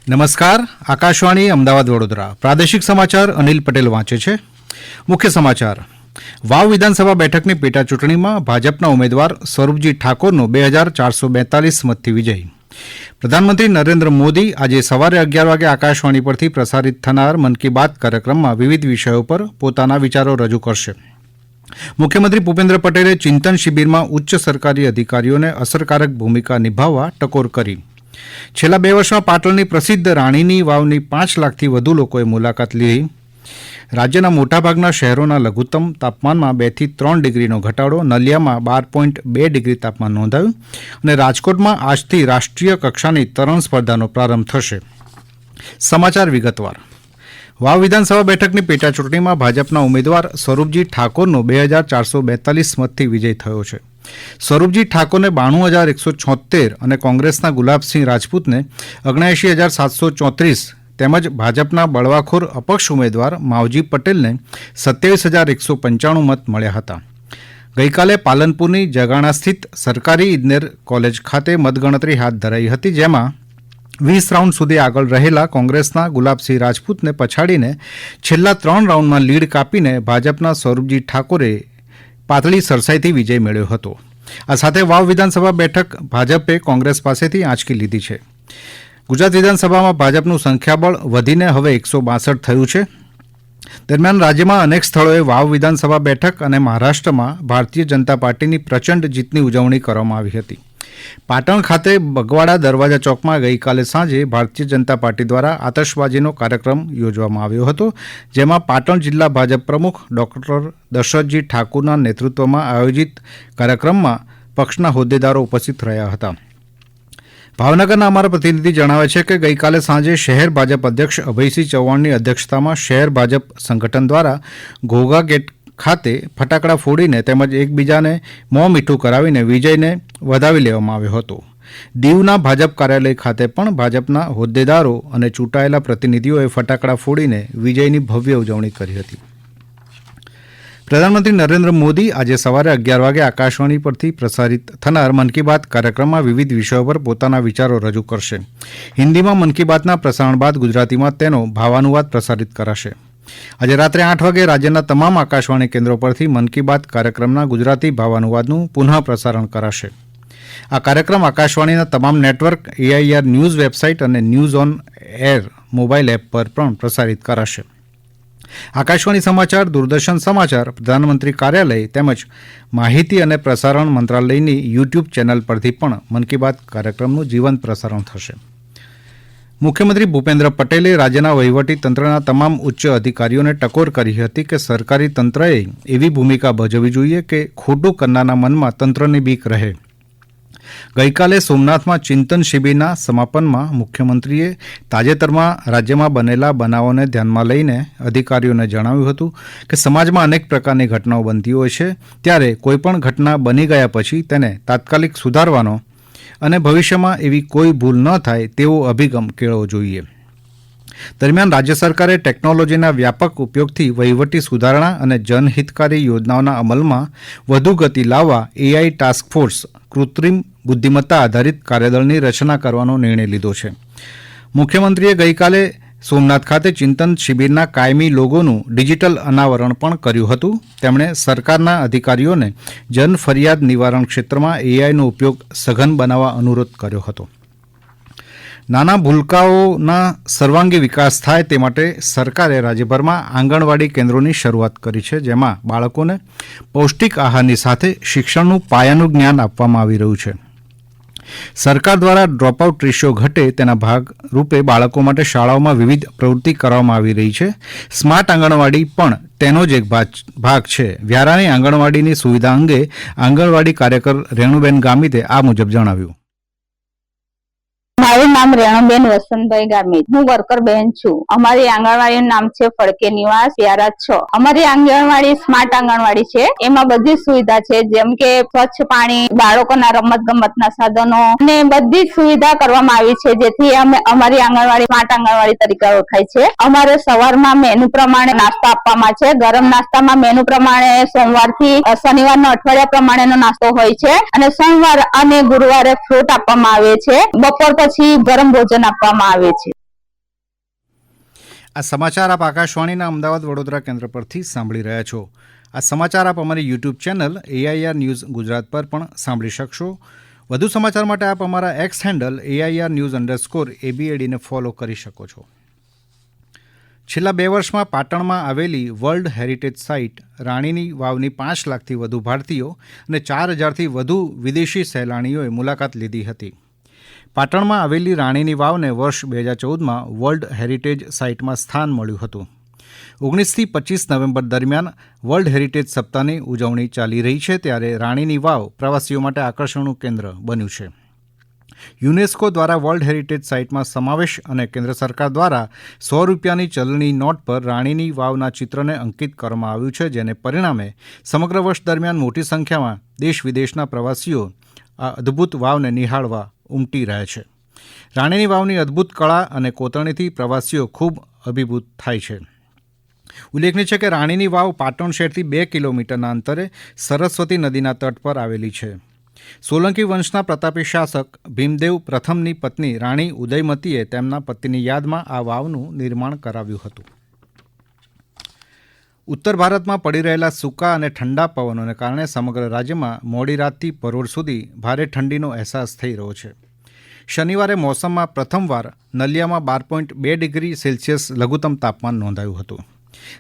નમસ્કાર. આકાશવાણી અમદાવાદ વડોદરા પ્રાદેશિક સમાચાર અનિલ પટેલ વાંચે છે. મુખ્ય સમાચાર. વાવ વિધાનસભા બેઠકની પેટા ચૂંટણીમાં ભાજપના ઉમેદવાર સ્વરૂપજી ઠાકોરનો 2442 મતથી વિજય. પ્રધાનમંત્રી નરેન્દ્ર મોદી આજે સવારે 11 વાગે આકાશવાણી પરથી પ્રસારિત થનાર મન કી બાત કાર્યક્રમમાં વિવિધ વિષયો પર પોતાના વિચારો રજૂ કરશે. મુખ્યમંત્રી ભૂપેન્દ્ર પટેલે ચિંતન શિબિરમાં ઉચ્ચ સરકારી અધિકારીઓને અસરકારક ભૂમિકા નિભાવવા ટકોર કરી. છેલ્લા 2 વર્ષમાં પાટણની પ્રસિદ્ધ રાણીની વાવની 5 લાખથી વધુ લોકોએ મુલાકાત લીધી. રાજ્યના મોટાભાગના શહેરોના લઘુત્તમ તાપમાનમાં 2 થી 3 ડિગ્રીનો ઘટાડો, નલિયામાં 12.2 ડિગ્રી તાપમાન નોંધાયું અને રાજકોટમાં આજથી રાષ્ટ્રીય કક્ષાની તરણ સ્પર્ધાનો પ્રારંભ થશે. સમાચાર વિગતવાર. વાવ વિધાનસભા બેઠકની પેટા ચૂંટણીમાં ભાજપના ઉમેદવાર સ્વરૂપજી ઠાકોરનો 2442 મતથી વિજય થયો છે. સ્વરૂપજી ઠાકોરને 92176 અને કોંગ્રેસના ગુલાબસિંહ રાજપૂતને 79734 તેમજ ભાજપના બળવાખોર અપક્ષ ઉમેદવાર માવજી પટેલને 27195 મત મળ્યા હતા. ગઈકાલે પાલનપુરની જગાણા સ્થિત સરકારી ઇજનેર કોલેજ ખાતે મતગણતરી હાથ ધરાઈ હતી, જેમાં 20 રાઉન્ડ સુધી આગળ રહેલા કોંગ્રેસના ગુલાબસિંહ રાજપૂતને પછાડીને છેલ્લા 3 રાઉન્ડમાં લીડ કાપીને ભાજપના સ્વરૂપજી ઠાકોરે પાતળી સરસાઈથી વિજય મેળવ્યો હતો. આ સાથે વાવ વિધાનસભા બેઠક ભાજપે કોંગ્રેસ પાસેથી આંચકી લીધી છે. ગુજરાત વિધાનસભામાં ભાજપનું સંખ્યાબળ વધીને હવે 162 થયું છે. દરમિયાન રાજ્યમાં અનેક સ્થળોએ વાવ વિધાનસભા બેઠક અને મહારાષ્ટ્રમાં ભારતીય જનતા પાર્ટીની પ્રચંડ જીતની ઉજવણી કરવામાં આવી હતી. પાટણ ખાતે બગવાડા દરવાજા ચોકમાં ગઈકાલે સાંજે ભારતીય જનતા પાર્ટી દ્વારા આતશબાજીનો કાર્યક્રમ યોજવામાં આવ્યો હતો, જેમાં પાટણ જિલ્લા ભાજપ પ્રમુખ ડોક્ટર દશરથજી ઠાકુરના નેતૃત્વમાં આયોજિત કાર્યક્રમમાં પક્ષના હોદ્દેદારો ઉપસ્થિત રહ્યા હતા. ભાવનગરના અમારા પ્રતિનિધિ જણાવે છે કે ગઈકાલે સાંજે શહેર ભાજપ અધ્યક્ષ અભયસિંહ ચૌહાણની અધ્યક્ષતામાં શહેર ભાજપ સંગઠન દ્વારા ઘોઘા ગેટ ખાતે ફટાકડા ફોડીને તેમજ એકબીજાને મોં મીઠું કરાવીને વિજયને વધાવી લેવામાં આવ્યો હતો. દીવના ભાજપ કાર્યાલય ખાતે પણ ભાજપના હોદ્દેદારો અને ચૂંટાયેલા પ્રતિનિધિઓએ ફટાકડા ફોડીને વિજયની ભવ્ય ઉજવણી કરી હતી. પ્રધાનમંત્રી નરેન્દ્ર મોદી આજે સવારે 11 વાગે આકાશવાણી પરથી પ્રસારિત થનાર મન કી બાત કાર્યક્રમમાં વિવિધ વિષયો પર પોતાના વિચારો રજૂ કરશે. હિન્દીમાં મન કી બાતના પ્રસારણ બાદ ગુજરાતીમાં તેનો ભાવાનુવાદ પ્રસારિત કરાશે. આજે રાત્રે 8 વાગે રાજ્યના તમામ આકાશવાણી કેન્દ્રો પરથી મન કી બાત કાર્યક્રમના ગુજરાતી ભાવાનુવાદનું પુનઃ પ્રસારણ કરાશે. આ કાર્યક્રમ આકાશવાણીના તમામ નેટવર્ક, AIR ન્યૂઝ વેબસાઇટ અને news on air mobile app પર પણ પ્રસારિત કરાશે. આકાશવાણી સમાચાર, દૂરદર્શન સમાચાર, પ્રધાનમંત્રી કાર્યાલય તેમજ માહિતી અને પ્રસારણ મંત્રાલયની યુટ્યુબ ચેનલ પરથી પણ મન કી બાત કાર્યક્રમનું જીવંત પ્રસારણ થશે. મુખ્યમંત્રી ભૂપેન્દ્ર પટેલે રાજ્યના વહીવટી તંત્રના તમામ ઉચ્ચ અધિકારીઓને ટકોર કરી હતી કે સરકારી તંત્રએ એવી ભૂમિકા ભજવવી જોઈએ કે ખોટું કરનારના મનમાં તંત્રની બીક રહે. ગઈકાલે સોમનાથમાં ચિંતન શિબિરના સમાપનમાં મુખ્યમંત્રીએ તાજેતરમાં રાજ્યમાં બનેલા બનાવોને ધ્યાનમાં લઈને અધિકારીઓને જણાવ્યું હતું કે સમાજમાં અનેક પ્રકારની ઘટનાઓ બનતી હોય છે, ત્યારે કોઈપણ ઘટના બની ગયા પછી તેને તાત્કાલિક સુધારવાનો અને ભવિષ્યમાં એવી કોઈ ભૂલ ન થાય તેવો અભિગમ કેળવવો જોઈએ. દરમિયાન રાજ્ય સરકારે ટેકનોલોજીના વ્યાપક ઉપયોગથી વહીવટી સુધારણા અને જનહિતકારી યોજનાઓના અમલમાં વધુ ગતિ લાવવા AI ટાસ્ક ફોર્સ કૃત્રિમ બુદ્ધિમત્તા આધારિત કાર્યદળની રચના કરવાનો નિર્ણય લીધો છે. મુખ્યમંત્રીએ ગઈકાલે સોમનાથ ખાતે ચિંતન શિબિરના કાયમી લોગોનું ડિજિટલ અનાવરણ પણ કર્યું હતું. તેમણે સરકારના અધિકારીઓને જન ફરિયાદ નિવારણ ક્ષેત્રમાં AIનો ઉપયોગ સઘન બનાવવા અનુરોધ કર્યો હતો. નાના ભૂલકાઓના સર્વાંગી વિકાસ થાય તે માટે સરકારે રાજ્યભરમાં આંગણવાડી કેન્દ્રોની શરૂઆત કરી છે, જેમાં બાળકોને પૌષ્ટિક આહારની સાથે શિક્ષણનું પાયાનું જ્ઞાન આપવામાં આવી રહ્યું છે. સરકાર દ્વારા ડ્રોપઆઉટ રેશિયો ઘટે તેના ભાગરૂપે બાળકો માટે શાળાઓમાં વિવિધ પ્રવૃત્તિ કરવામાં આવી રહી છે. સ્માર્ટ આંગણવાડી પણ તેનો જ એક ભાગ છે. વ્યારાની આંગણવાડીની સુવિધા અંગે આંગણવાડી કાર્યકર રેણુબેન ગામિતે આ મુજબ જણાવ્યું. મારું નામ રેણુબેન વસંતભાઈ ગામિત, હું વર્કર બહેન છું. અમારી આંગણવાડીનું નામ છે ફડકે નિવાસ વ્યારા 6. અમારી આંગણવાડી સ્માર્ટ આંગણવાડી છે. એમાં બધી સુવિધા છે, જેમ કે સ્વચ્છ પાણી, બાળકોના રમત ગમતના સાધનો અને બધી જ સુવિધા કરવામાં આવી છે, જેથી અમારી આંગણવાડી સ્માર્ટ આંગણવાડી તરીકે ઓળખાય છે. અમારે સવારમાં મેનુ પ્રમાણે નાસ્તો આપવામાં છે. ગરમ નાસ્તામાં મેનુ પ્રમાણે સોમવારથી શનિવારનો અઠવાડિયા પ્રમાણેનો નાસ્તો હોય છે અને સોમવાર અને ગુરુવારે ફ્રૂટ આપવામાં આવે છે. બપોર પછી ગરમ ભોજન આપવામાં આવે છે. આ સમાચાર આપ આકાશવાણીના અમદાવાદ વડોદરા કેન્દ્ર પરથી સાંભળી રહ્યા છો. આ સમાચાર આપ અમારી YouTube channel AIR news Gujarat પર પણ સાંભળી શકશો. વધુ સમાચાર માટે આપ અમારા એક્સ હેન્ડલ AIR_ABAD ને ફોલો કરી શકો છો. છેલ્લા 2 વર્ષમાં પાટણમાં આવેલી વર્લ્ડ હેરિટેજ સાઇટ રાણીની વાવની 5 લાખથી વધુ ભારતીયો અને 4,000થી વધુ વિદેશી સહેલાણીઓએ મુલાકાત લીધી હતી. પાટણમાં આવેલી રાણીની વાવને વર્ષ 2014માં વર્લ્ડ હેરિટેજ સાઇટમાં સ્થાન મળ્યું હતું. 19થી 25 નવેમ્બર દરમિયાન વર્લ્ડ હેરિટેજ સપ્તાહની ઉજવણી ચાલી રહી છે, ત્યારે રાણીની વાવ પ્રવાસીઓ માટે આકર્ષણનું કેન્દ્ર બન્યું છે. યુનેસ્કો દ્વારા વર્લ્ડ હેરિટેજ સાઇટમાં સમાવેશ અને કેન્દ્ર સરકાર દ્વારા ₹100ની ચલણી નોટ પર રાણીની વાવના ચિત્રને અંકિત કરવામાં આવ્યું છે, જેને પરિણામે સમગ્ર વર્ષ દરમિયાન મોટી સંખ્યામાં દેશ વિદેશના પ્રવાસીઓ આ અદ્ભુત વાવને નિહાળવા ઉમટી રહ્યા છે. રાણીની વાવની અદ્ભુત કળા અને કોતરણીથી પ્રવાસીઓ ખૂબ અભિભૂત થાય છે. ઉલ્લેખનીય છે કે રાણીની વાવ પાટણ શહેરથી 2 કિલોમીટરના અંતરે સરસ્વતી નદીના તટ પર આવેલી છે. સોલંકી વંશના પ્રતાપી શાસક ભીમદેવ પ્રથમની પત્ની રાણી ઉદયમતીએ તેમના પતિની યાદમાં આ વાવનું નિર્માણ કરાવ્યું હતું. ઉત્તર ભારતમાં પડી રહેલા સૂકા અને ઠંડા પવનોને કારણે સમગ્ર રાજ્યમાં મોડી રાતથી પરોઢ સુધી ભારે ઠંડીનો અહેસાસ થઈ રહ્યો છે. શનિવારે મોસમમાં પ્રથમવાર નલિયામાં 12.2 ડિગ્રી સેલ્સિયસ લઘુત્તમ તાપમાન નોંધાયું હતું.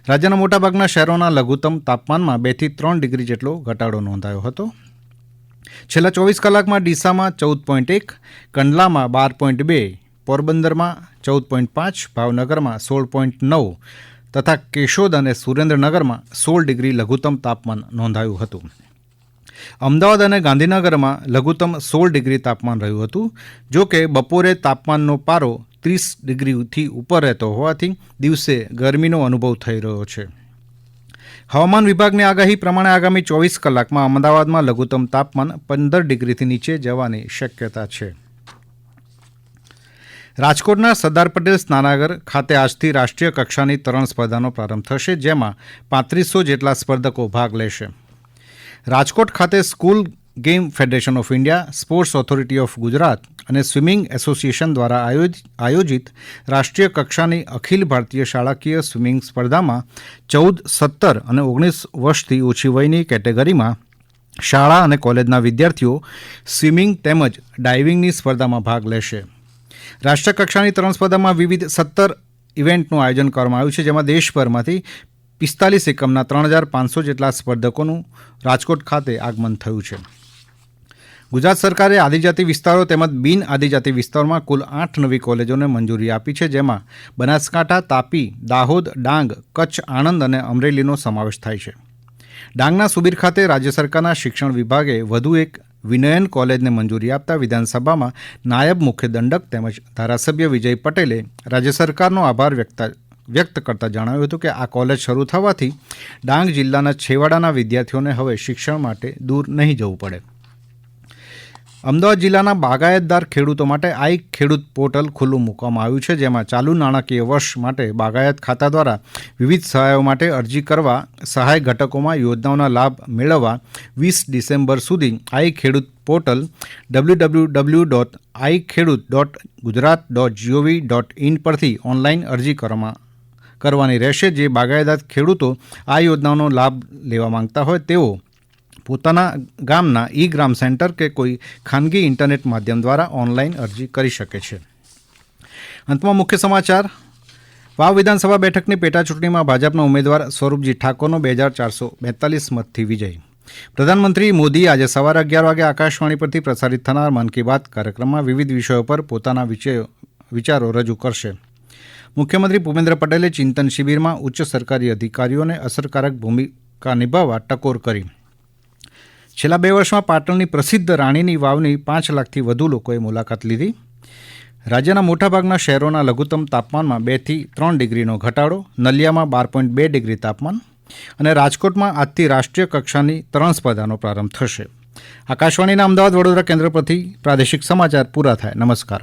રાજ્યના મોટાભાગના શહેરોના લઘુત્તમ તાપમાનમાં 2 થી 3 ડિગ્રી જેટલો ઘટાડો નોંધાયો હતો. છેલ્લા 24 કલાકમાં ડીસામાં 14.1, કંડલામાં 12.2, પોરબંદરમાં 14.5, ભાવનગરમાં 16.9 તથા કેશોદ અને સુરેન્દ્રનગરમાં 16 ડિગ્રી લઘુત્તમ તાપમાન નોંધાયું હતું. અમદાવાદ અને ગાંધીનગરમાં લઘુત્તમ 16 ડિગ્રી તાપમાન રહ્યું હતું. જો કે બપોરે તાપમાનનો પારો 30 ડિગ્રીથી ઉપર રહેતો હોવાથી દિવસે ગરમીનો અનુભવ થઈ રહ્યો છે. હવામાન વિભાગની આગાહી પ્રમાણે આગામી 24 કલાકમાં અમદાવાદમાં લઘુત્તમ તાપમાન 15 ડિગ્રીથી નીચે જવાની શક્યતા છે. રાજકોટના સરદાર પટેલ સ્નાનાગર ખાતે આજથી રાષ્ટ્રીય કક્ષાની તરણ સ્પર્ધાનો પ્રારંભ થશે, જેમાં 3500 જેટલા સ્પર્ધકો ભાગ લેશે. રાજકોટ ખાતે school game federation of India, sports authority of Gujarat અને સ્વિમિંગ એસોસિએશન દ્વારા આયોજિત રાષ્ટ્રીય કક્ષાની અખિલ ભારતીય શાળાકીય સ્વિમિંગ સ્પર્ધામાં 14, 17 અને 19 વર્ષથી ઓછી વયની કેટેગરીમાં શાળા અને કોલેજના વિદ્યાર્થીઓ સ્વિમિંગ તેમજ ડાઇવિંગની સ્પર્ધામાં ભાગ લેશે. રાષ્ટ્રીય કક્ષાની તરણ સ્પર્ધામાં વિવિધ 17 ઇવેન્ટનું આયોજન કરવામાં આવ્યું છે, જેમાં દેશભરમાંથી 45 એકમના 3,500 જેટલા સ્પર્ધકોનું રાજકોટ ખાતે આગમન થયું છે. ગુજરાત સરકારે આદિજાતિ વિસ્તારો તેમજ બિન આદિજાતિ વિસ્તારોમાં કુલ 8 નવી કોલેજોને મંજૂરી આપી છે, જેમાં બનાસકાંઠા, તાપી, દાહોદ, ડાંગ, કચ્છ, આણંદ અને અમરેલીનો સમાવેશ થાય છે. ડાંગના સુબીર ખાતે રાજ્ય સરકારના શિક્ષણ વિભાગે વધુ એક વિનયન કોલેજને મંજૂરી આપતા વિધાનસભામાં નાયબ મુખ્ય દંડક તેમજ ધારાસભ્ય વિજય પટેલે રાજ્ય સરકારનો આભાર વ્યક્ત કરતા જણાવ્યું હતું કે આ કોલેજ શરૂ થવાથી ડાંગ જિલ્લાના છેવાડાના વિદ્યાર્થીઓને હવે શિક્ષણ માટે દૂર નહીં જવું પડે. અમદાવાદ જિલ્લાના બાગાયતદાર ખેડૂતો માટે આઈ ખેડૂત પોર્ટલ ખુલ્લું મૂકવામાં આવ્યું છે, જેમાં ચાલુ નાણાકીય વર્ષ માટે બાગાયત ખાતા દ્વારા વિવિધ સહાયો માટે અરજી કરવા, સહાય ઘટકોમાં યોજનાઓના લાભ મેળવવા 20 ડિસેમ્બર સુધી આઈ ખેડૂત પોર્ટલ www.ikhedut.gujarat.gov.in પરથી ઓનલાઈન અરજી કરવાની રહેશે. જે બાગાયતદાર ખેડૂતો આ યોજનાઓનો લાભ લેવા માંગતા હોય તેઓ પોતાના ગામના ગ્રામ સેન્ટર કે કોઈ ખાનગી ઇન્ટરનેટ માધ્યમ દ્વારા ઓનલાઈન અરજી કરી શકે છે. અંતમાં મુખ્ય સમાચાર. વાવ વિધાનસભા બેઠકની પેટાચૂંટણીમાં ભાજપના ઉમેદવાર સ્વરૂપજી ઠાકોરનો 2442 મતથી વિજય. પ્રધાનમંત્રી મોદી આજે સવારે 11 વાગે આકાશવાણી પરથી પ્રસારિત થનાર મન કી બાત કાર્યક્રમમાં વિવિધ વિષયો પર પોતાના વિચારો રજૂ કરશે. મુખ્યમંત્રી ભૂપેન્દ્ર પટેલે ચિંતન શિબિરમાં ઉચ્ચ સરકારી અધિકારીઓને અસરકારક ભૂમિકા નિભાવવા ટકોર કરી. છેલ્લા 2 વર્ષમાં પાટણની પ્રસિદ્ધ રાણીની વાવની 5 લાખથી વધુ લોકોએ મુલાકાત લીધી. રાજ્યના મોટાભાગના શહેરોના લઘુત્તમ તાપમાનમાં 2 થી 3 ડિગ્રીનો ઘટાડો, નલિયામાં 12.2 ડિગ્રી તાપમાન અને રાજકોટમાં આજથી રાષ્ટ્રીય કક્ષાની તરણ સ્પર્ધાનો પ્રારંભ થશે. આકાશવાણીના અમદાવાદ વડોદરા કેન્દ્ર પરથી પ્રાદેશિક સમાચાર પૂરા થાય. નમસ્કાર.